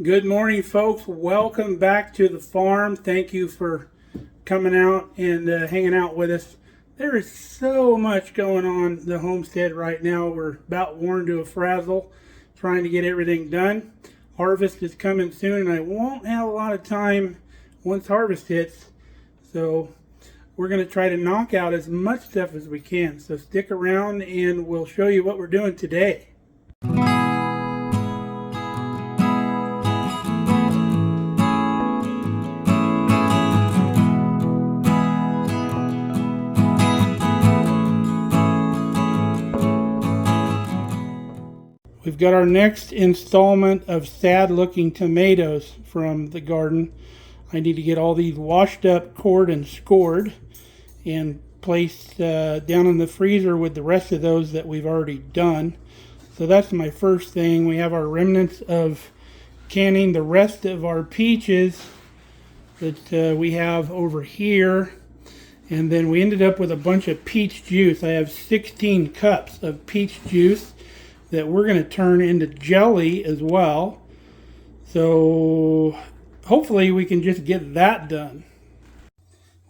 Good morning, folks. Welcome back to the farm. Thank you for coming out and hanging out with us. There is so much going on the homestead right now. We're about worn to a frazzle trying to get everything done. Harvest is coming soon, and I won't have a lot of time once harvest hits. So we're going to try to knock out as much stuff as we can. So stick around and we'll show you what we're doing today. We've got our next installment of sad looking tomatoes from the garden. I need to get all these washed up, cored, and scored and placed down in the freezer with the rest of those that we've already done. So that's my first thing. We have our remnants of canning the rest of our peaches that we have over here. And then we ended up with a bunch of peach juice. I have 16 cups of peach juice that we're going to turn into jelly as well. So hopefully we can just get that done.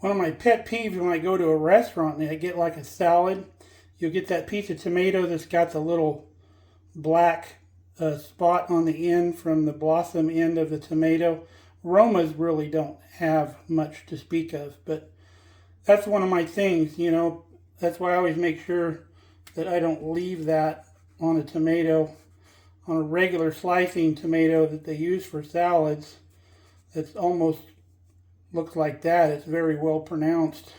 One of my pet peeves when I go to a restaurant and I get like a salad, you'll get that piece of tomato that's got the little black spot on the end from the blossom end of the tomato. Romas really don't have much to speak of, but that's one of my things, you know. That's why I always make sure that I don't leave that on a tomato, on a regular slicing tomato that they use for salads. It's almost looks like that. It's very well pronounced.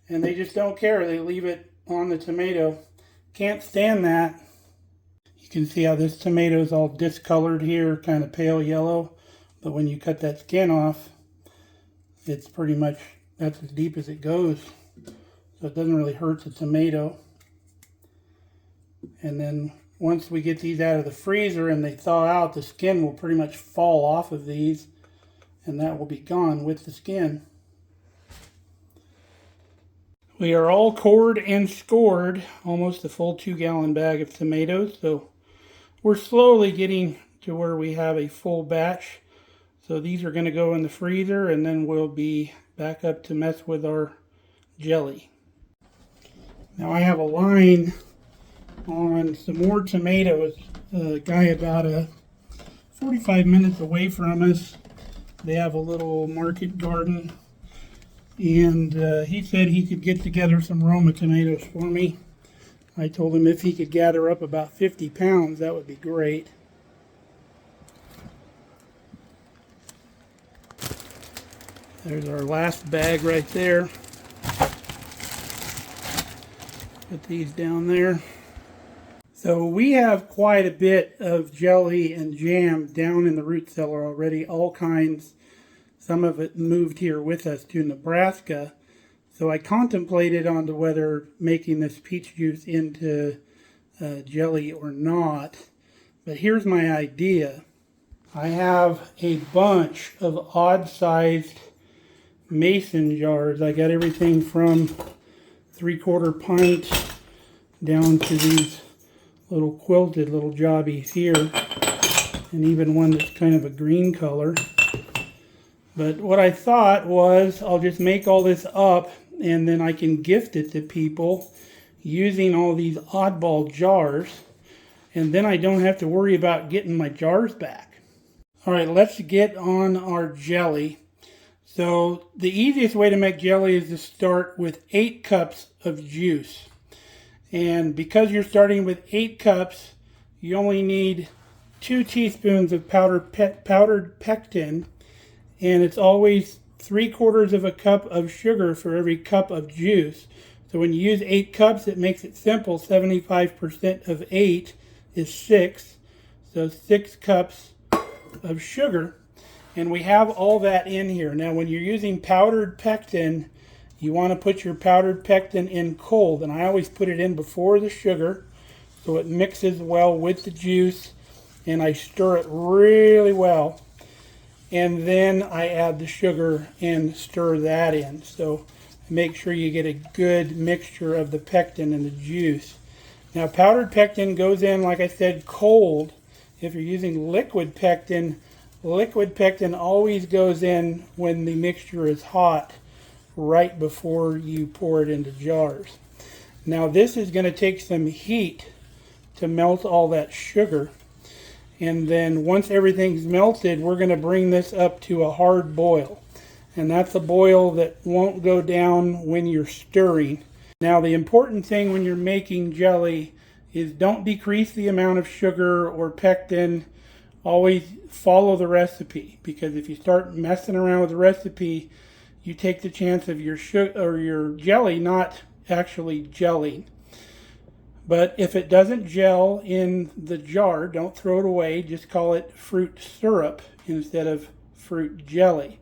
And they just don't care. They leave it on the tomato. Can't stand that. You can see how this tomato is all discolored here, kind of pale yellow. But when you cut that skin off, it's pretty much, that's as deep as it goes. So it doesn't really hurt the tomato. And then once we get these out of the freezer and they thaw out, the skin will pretty much fall off of these, and that will be gone with the skin. We are all cored and scored, almost a full 2-gallon bag of tomatoes. So we're slowly getting to where we have a full batch. So these are going to go in the freezer, and then we'll be back up to mess with our jelly. Now I have a line on some more tomatoes. A guy about 45 minutes away from us, they have a little market garden, and he said he could get together some Roma tomatoes for me. I told him if he could gather up about 50 pounds, that would be great. There's our last bag right there. Put these down there. So we have quite a bit of jelly and jam down in the root cellar already, all kinds. Some of it moved here with us to Nebraska. So I contemplated on whether making this peach juice into jelly or not. But here's my idea. I have a bunch of odd-sized mason jars. I got everything from 3/4 pint down to these little quilted little jobbies here, and even one that's kind of a green color. But what I thought was I'll just make all this up and then I can gift it to people using all these oddball jars, and then I don't have to worry about getting my jars back. All right, let's get on our jelly. So the easiest way to make jelly is to start with 8 cups of juice. And because you're starting with 8 cups, you only need 2 teaspoons of powdered pectin, and it's always 3/4 of a cup of sugar for every cup of juice. So when you use 8 cups, it makes it simple. 75% of 8 is 6, so 6 cups of sugar. And we have all that in here. Now when you're using powdered pectin, you want to put your powdered pectin in cold, and I always put it in before the sugar so it mixes well with the juice, and I stir it really well, and then I add the sugar and stir that in. So make sure you get a good mixture of the pectin and the juice. Now powdered pectin goes in, like I said, cold. If you're using liquid pectin, Liquid pectin always goes in when the mixture is hot, right before you pour it into jars. Now this is going to take some heat to melt all that sugar. And then once everything's melted, we're going to bring this up to a hard boil. And that's a boil that won't go down when you're stirring. Now the important thing when you're making jelly is don't decrease the amount of sugar or pectin. Always follow the recipe, because if you start messing around with the recipe, you take the chance of your sugar or your jelly not actually gelling. But if it doesn't gel in the jar, don't throw it away. Just call it fruit syrup instead of fruit jelly.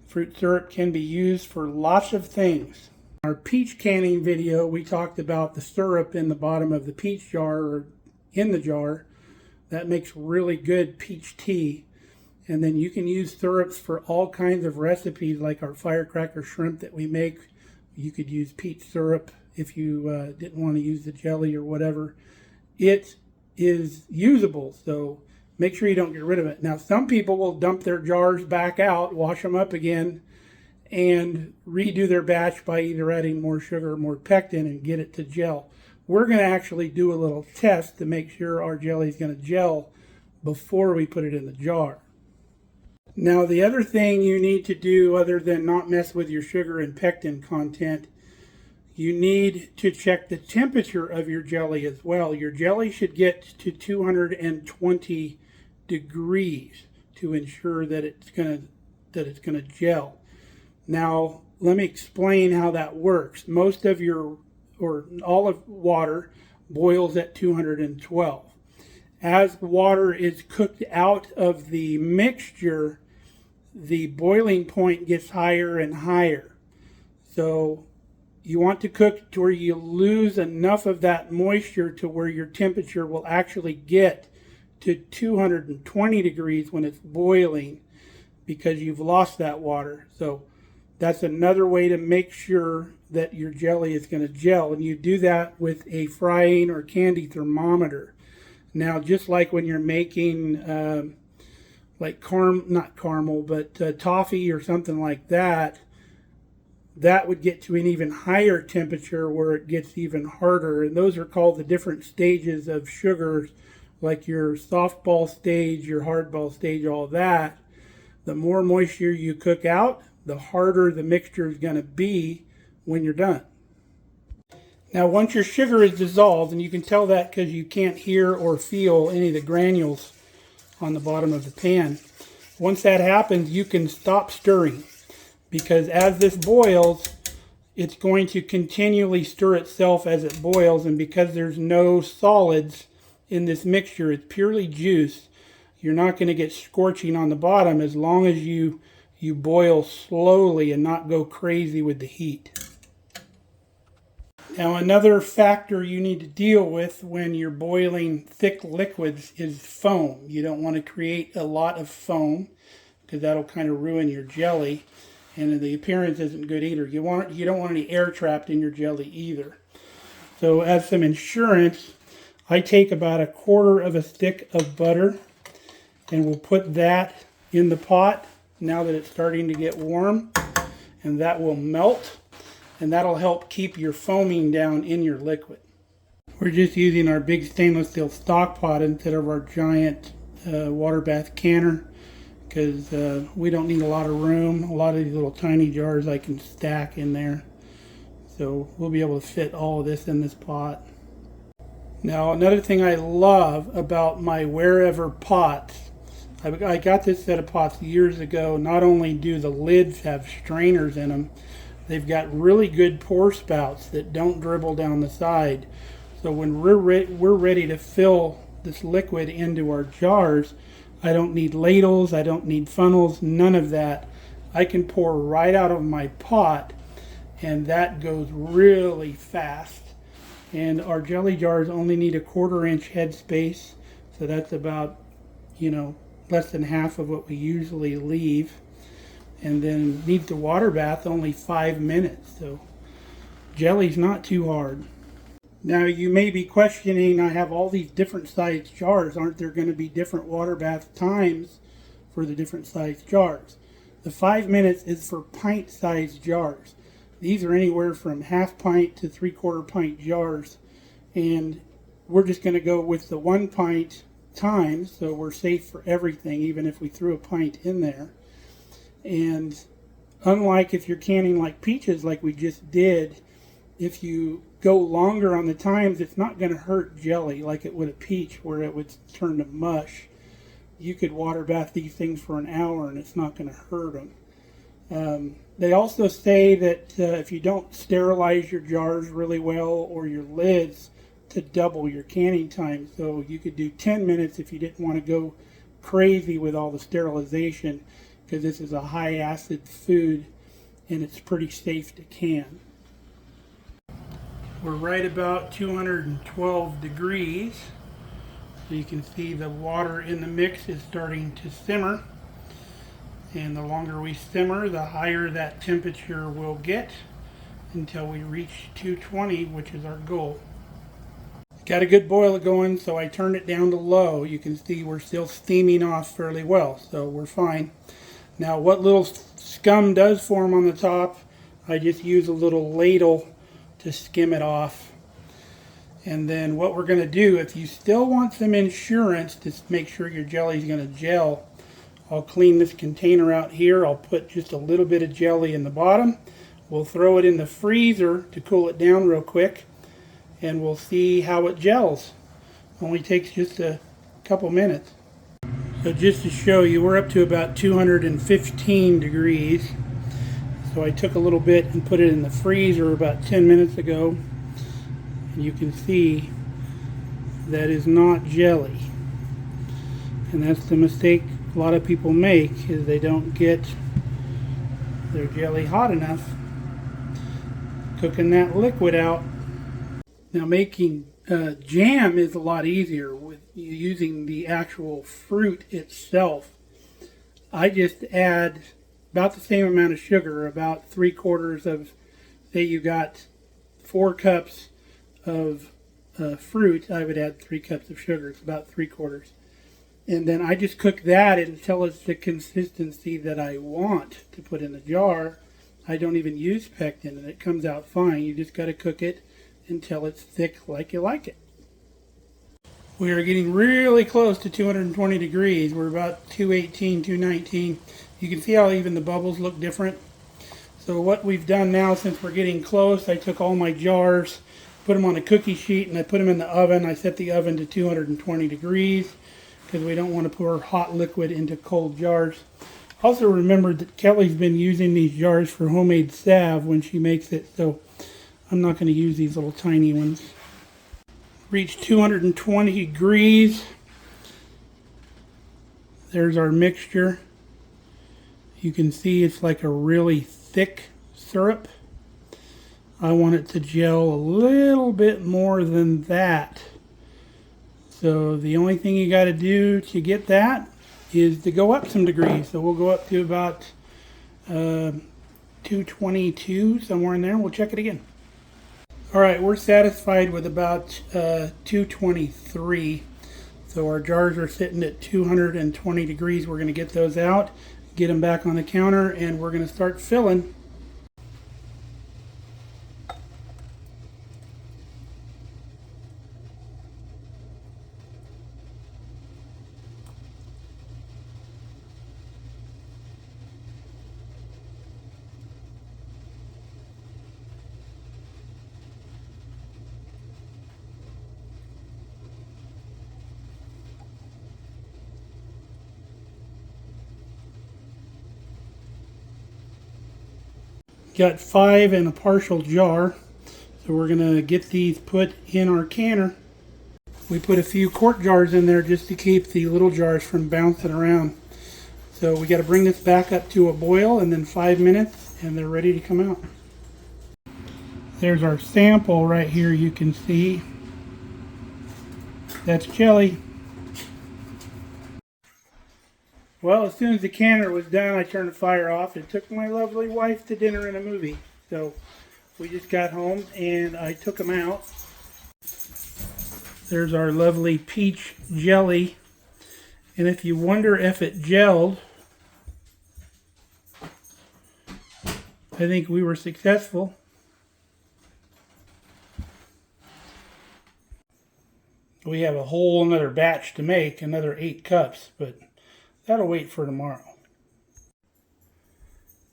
Fruit syrup can be used for lots of things. In our peach canning video, we talked about the syrup in the bottom of the peach jar or in the jar. That makes really good peach tea. And then you can use syrups for all kinds of recipes, like our firecracker shrimp that we make. You could use peach syrup if you didn't want to use the jelly or whatever. It is usable, so make sure you don't get rid of it. Now, some people will dump their jars back out, wash them up again, and redo their batch by either adding more sugar or more pectin and get it to gel. We're going to actually do a little test to make sure our jelly is going to gel before we put it in the jar. Now, the other thing you need to do, other than not mess with your sugar and pectin content, you need to check the temperature of your jelly as well. Your jelly should get to 220 degrees to ensure that it's going to gel. Now, let me explain how that works. Most of your, or all of water, boils at 212. As water is cooked out of the mixture, the boiling point gets higher and higher. So you want to cook to where you lose enough of that moisture to where your temperature will actually get to 220 degrees when it's boiling, because you've lost that water. So that's another way to make sure that your jelly is going to gel. And you do that with a frying or candy thermometer. Now, just like when you're making not caramel, but toffee or something like that, that would get to an even higher temperature where it gets even harder. And those are called the different stages of sugars, like your softball stage, your hardball stage, all that. The more moisture you cook out, the harder the mixture is going to be when you're done. Now, once your sugar is dissolved, and you can tell that because you can't hear or feel any of the granules on the bottom of the pan. Once that happens, you can stop stirring, because as this boils, it's going to continually stir itself as it boils, and because there's no solids in this mixture, it's purely juice, you're not going to get scorching on the bottom as long as you boil slowly and not go crazy with the heat. Now, another factor you need to deal with when you're boiling thick liquids is foam. You don't want to create a lot of foam, because that'll kind of ruin your jelly, and the appearance isn't good either. You don't want any air trapped in your jelly either. So as some insurance, I take about 1/4 of a stick of butter, and we'll put that in the pot now that it's starting to get warm, and that will melt, and that'll help keep your foaming down in your liquid. We're just using our big stainless steel stock pot instead of our giant water bath canner, because we don't need a lot of room. A lot of these little tiny jars I can stack in there, so we'll be able to fit all of this in this pot. Now, another thing I love about my Wherever pots, I got this set of pots years ago. Not only do the lids have strainers in them, they've got really good pour spouts that don't dribble down the side. So when we're ready to fill this liquid into our jars, I don't need ladles, I don't need funnels, none of that. I can pour right out of my pot, and that goes really fast. And our jelly jars only need a 1/4 inch head space, so that's about, less than half of what we usually leave. And then needs the water bath only 5 minutes, so jelly's not too hard. Now, you may be questioning, I have all these different sized jars, aren't there going to be different water bath times for the different size jars. The 5 minutes is for pint-sized jars. These are anywhere from half pint to 3/4 pint jars, and we're just going to go with the 1 pint time, so we're safe for everything, even if we threw a pint in there. And unlike if you're canning like peaches like we just did, if you go longer on the times, it's not going to hurt jelly like it would a peach where it would turn to mush. You could water bath these things for an hour and it's not going to hurt them. They also say that if you don't sterilize your jars really well or your lids, to double your canning time. So you could do 10 minutes if you didn't want to go crazy with all the sterilization, because this is a high acid food and it's pretty safe to can. We're right about 212 degrees. So you can see the water in the mix is starting to simmer. And the longer we simmer, the higher that temperature will get until we reach 220, which is our goal. Got a good boil going, so I turned it down to low. You can see we're still steaming off fairly well, so we're fine. Now what little scum does form on the top, I just use a little ladle to skim it off. And then what we're going to do, if you still want some insurance to make sure your jelly is going to gel, I'll clean this container out here. I'll put just a little bit of jelly in the bottom. We'll throw it in the freezer to cool it down real quick, and we'll see how it gels. Only takes just a couple minutes. So just to show you, we're up to about 215 degrees. So I took a little bit and put it in the freezer about 10 minutes ago. And you can see that is not jelly. And that's the mistake a lot of people make, is they don't get their jelly hot enough, cooking that liquid out. Now making jam is a lot easier with using the actual fruit itself. I just add about the same amount of sugar, about 3/4 of, say you got 4 cups of fruit, I would add 3 cups of sugar. It's about 3/4. And then I just cook that until it's the consistency that I want to put in the jar. I don't even use pectin, and it comes out fine. You just got to cook it until it's thick like you like it. We are getting really close to 220 degrees. We're about 218, 219. You can see how even the bubbles look different. So what we've done now, since we're getting close, I took all my jars, put them on a cookie sheet, and I put them in the oven. I set the oven to 220 degrees because we don't want to pour hot liquid into cold jars. Also remember that Kelly's been using these jars for homemade salve when she makes it, so I'm not going to use these little tiny ones. Reach 220 degrees. There's our mixture. You can see it's like a really thick syrup. I want it to gel a little bit more than that. So the only thing you got to do to get that is to go up some degrees. So we'll go up to about 222, somewhere in there. We'll check it again. All right, we're satisfied with about 223. So our jars are sitting at 220 degrees. We're going to get those out, get them back on the counter, and we're going to start filling. Got 5 in a partial jar, so we're going to get these put in our canner. We put a few quart jars in there just to keep the little jars from bouncing around. So we got to bring this back up to a boil, and then 5 minutes and they're ready to come out. There's our sample right here. You can see that's jelly. Well, as soon as the canner was done, I turned the fire off and took my lovely wife to dinner and a movie. So we just got home and I took them out. There's our lovely peach jelly. And if you wonder if it gelled, I think we were successful. We have a whole another batch to make, another 8 cups, but that'll wait for tomorrow.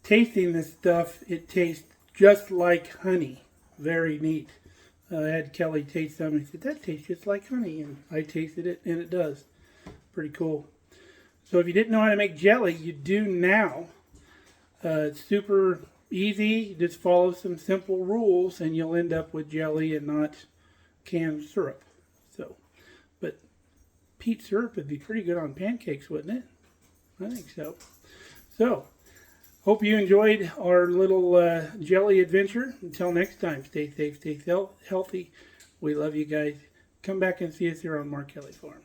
Tasting this stuff, it tastes just like honey. Very neat. I had Kelly taste some and he said, that tastes just like honey. And I tasted it and it does. Pretty cool. So if you didn't know how to make jelly, you do now. It's super easy. You just follow some simple rules and you'll end up with jelly and not canned syrup. So, but peat syrup would be pretty good on pancakes, wouldn't it? I think so. So, hope you enjoyed our little jelly adventure. Until next time, stay safe, stay healthy. We love you guys. Come back and see us here on Mark Kelly Farm.